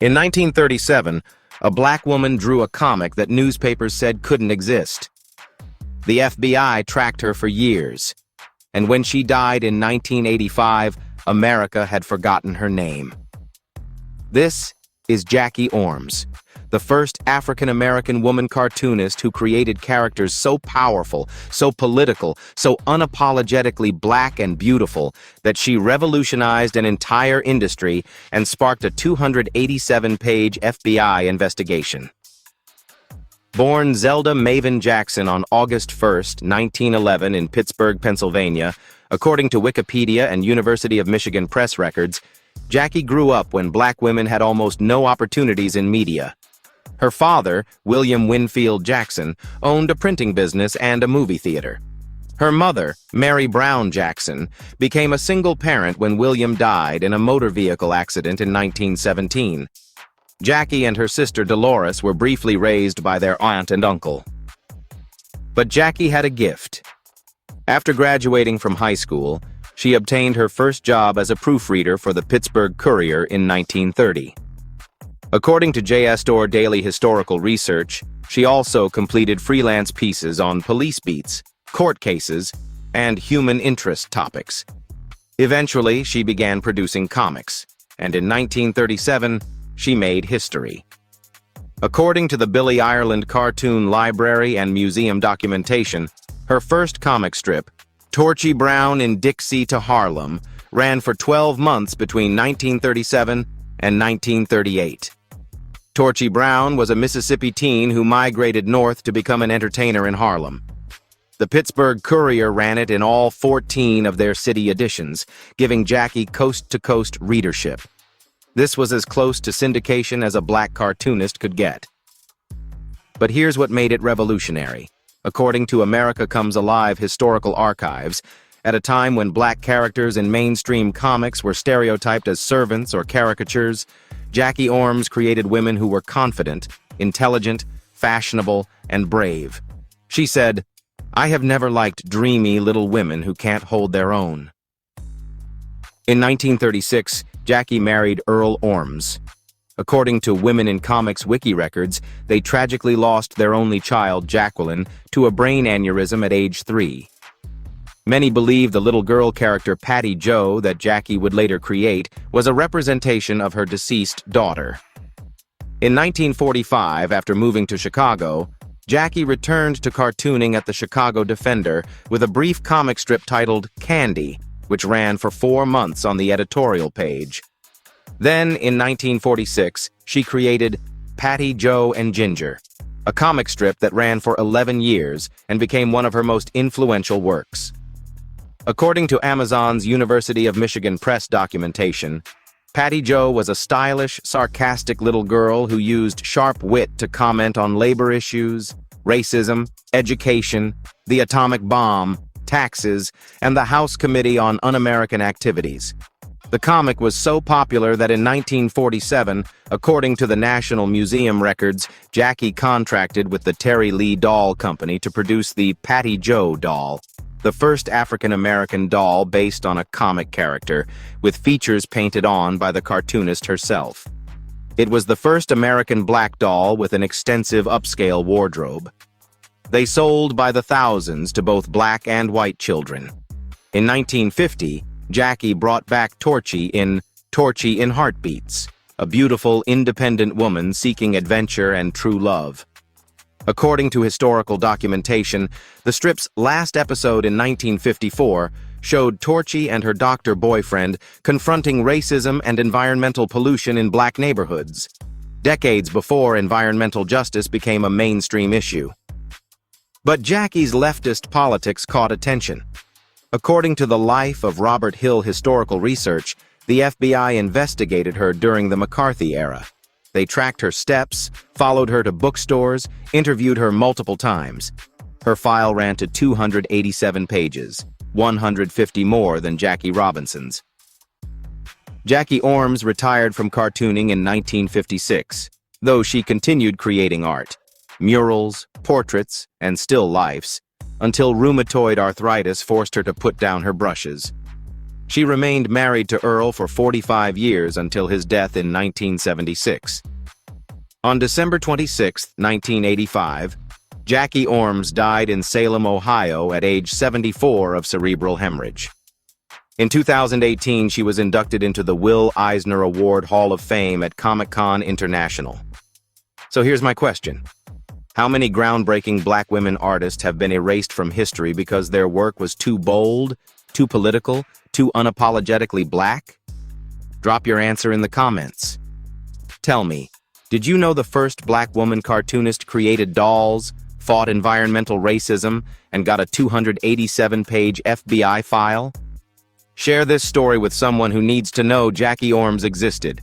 In 1937, a black woman drew a comic that newspapers said couldn't exist. The FBI tracked her for years, and when she died in 1985, America had forgotten her name. This is Jackie Orms, the first African-American woman cartoonist who created characters so powerful, so political, so unapologetically black and beautiful that she revolutionized an entire industry and sparked a 287-page FBI investigation. Born Zelda Maven Jackson on August 1, 1911 in Pittsburgh, Pennsylvania, according to Wikipedia and University of Michigan press records, Jackie grew up when black women had almost no opportunities in media. Her father, William Winfield Jackson, owned a printing business and a movie theater. Her mother, Mary Brown Jackson, became a single parent when William died in a motor vehicle accident in 1917. Jackie and her sister Dolores were briefly raised by their aunt and uncle. But Jackie had a gift. After graduating from high school, she obtained her first job as a proofreader for the Pittsburgh Courier in 1930. According to JSTOR Daily Historical Research, she also completed freelance pieces on police beats, court cases, and human interest topics. Eventually, she began producing comics, and in 1937, she made history. According to the Billy Ireland Cartoon Library and Museum documentation, her first comic strip, Torchy Brown in Dixie to Harlem, ran for 12 months between 1937 and 1938. Torchy Brown was a Mississippi teen who migrated north to become an entertainer in Harlem. The Pittsburgh Courier ran it in all 14 of their city editions, giving Jackie coast-to-coast readership. This was as close to syndication as a black cartoonist could get. But here's what made it revolutionary. According to America Comes Alive historical archives, at a time when black characters in mainstream comics were stereotyped as servants or caricatures, Jackie Orms created women who were confident, intelligent, fashionable, and brave. She said, "I have never liked dreamy little women who can't hold their own." In 1936, Jackie married Earl Orms. According to Women in Comics wiki records, they tragically lost their only child, Jacqueline, to a brain aneurysm at age 3. Many believe the little girl character Patty Jo that Jackie would later create was a representation of her deceased daughter. In 1945, after moving to Chicago, Jackie returned to cartooning at the Chicago Defender with a brief comic strip titled Candy, which ran for 4 months on the editorial page. Then, in 1946, she created Patty Jo and Ginger, a comic strip that ran for 11 years and became one of her most influential works. According to Amazon's University of Michigan press documentation, Patty Jo was a stylish, sarcastic little girl who used sharp wit to comment on labor issues, racism, education, the atomic bomb, taxes, and the House Committee on Un-American Activities. The comic was so popular that in 1947, according to the National Museum records, Jackie contracted with the Terry Lee Doll Company to produce the Patty Jo doll, the first African-American doll based on a comic character, with features painted on by the cartoonist herself. It was the first American black doll with an extensive upscale wardrobe. They sold by the thousands to both black and white children. In 1950, Jackie brought back Torchy in Heartbeats, a beautiful, independent woman seeking adventure and true love. According to historical documentation, the strip's last episode in 1954 showed Torchy and her doctor boyfriend confronting racism and environmental pollution in black neighborhoods, decades before environmental justice became a mainstream issue. But Jackie's leftist politics caught attention. According to the Life of Robert Hill historical research, the FBI investigated her during the McCarthy era. They tracked her steps, followed her to bookstores, interviewed her multiple times. Her file ran to 287 pages, 150 more than Jackie Robinson's. Jackie Orms retired from cartooning in 1956, though she continued creating art, murals, portraits, and still lifes, until rheumatoid arthritis forced her to put down her brushes. She remained married to Earl for 45 years until his death in 1976. On December 26, 1985, Jackie Orms died in Salem, Ohio at age 74 of cerebral hemorrhage. In 2018, she was inducted into the Will Eisner Award Hall of Fame at Comic-Con International. So here's my question. How many groundbreaking black women artists have been erased from history because their work was too bold, too political, too unapologetically black? Drop your answer in the comments. Tell me, did you know the first black woman cartoonist created dolls, fought environmental racism, and got a 287-page FBI file? Share this story with someone who needs to know Jackie Orms existed.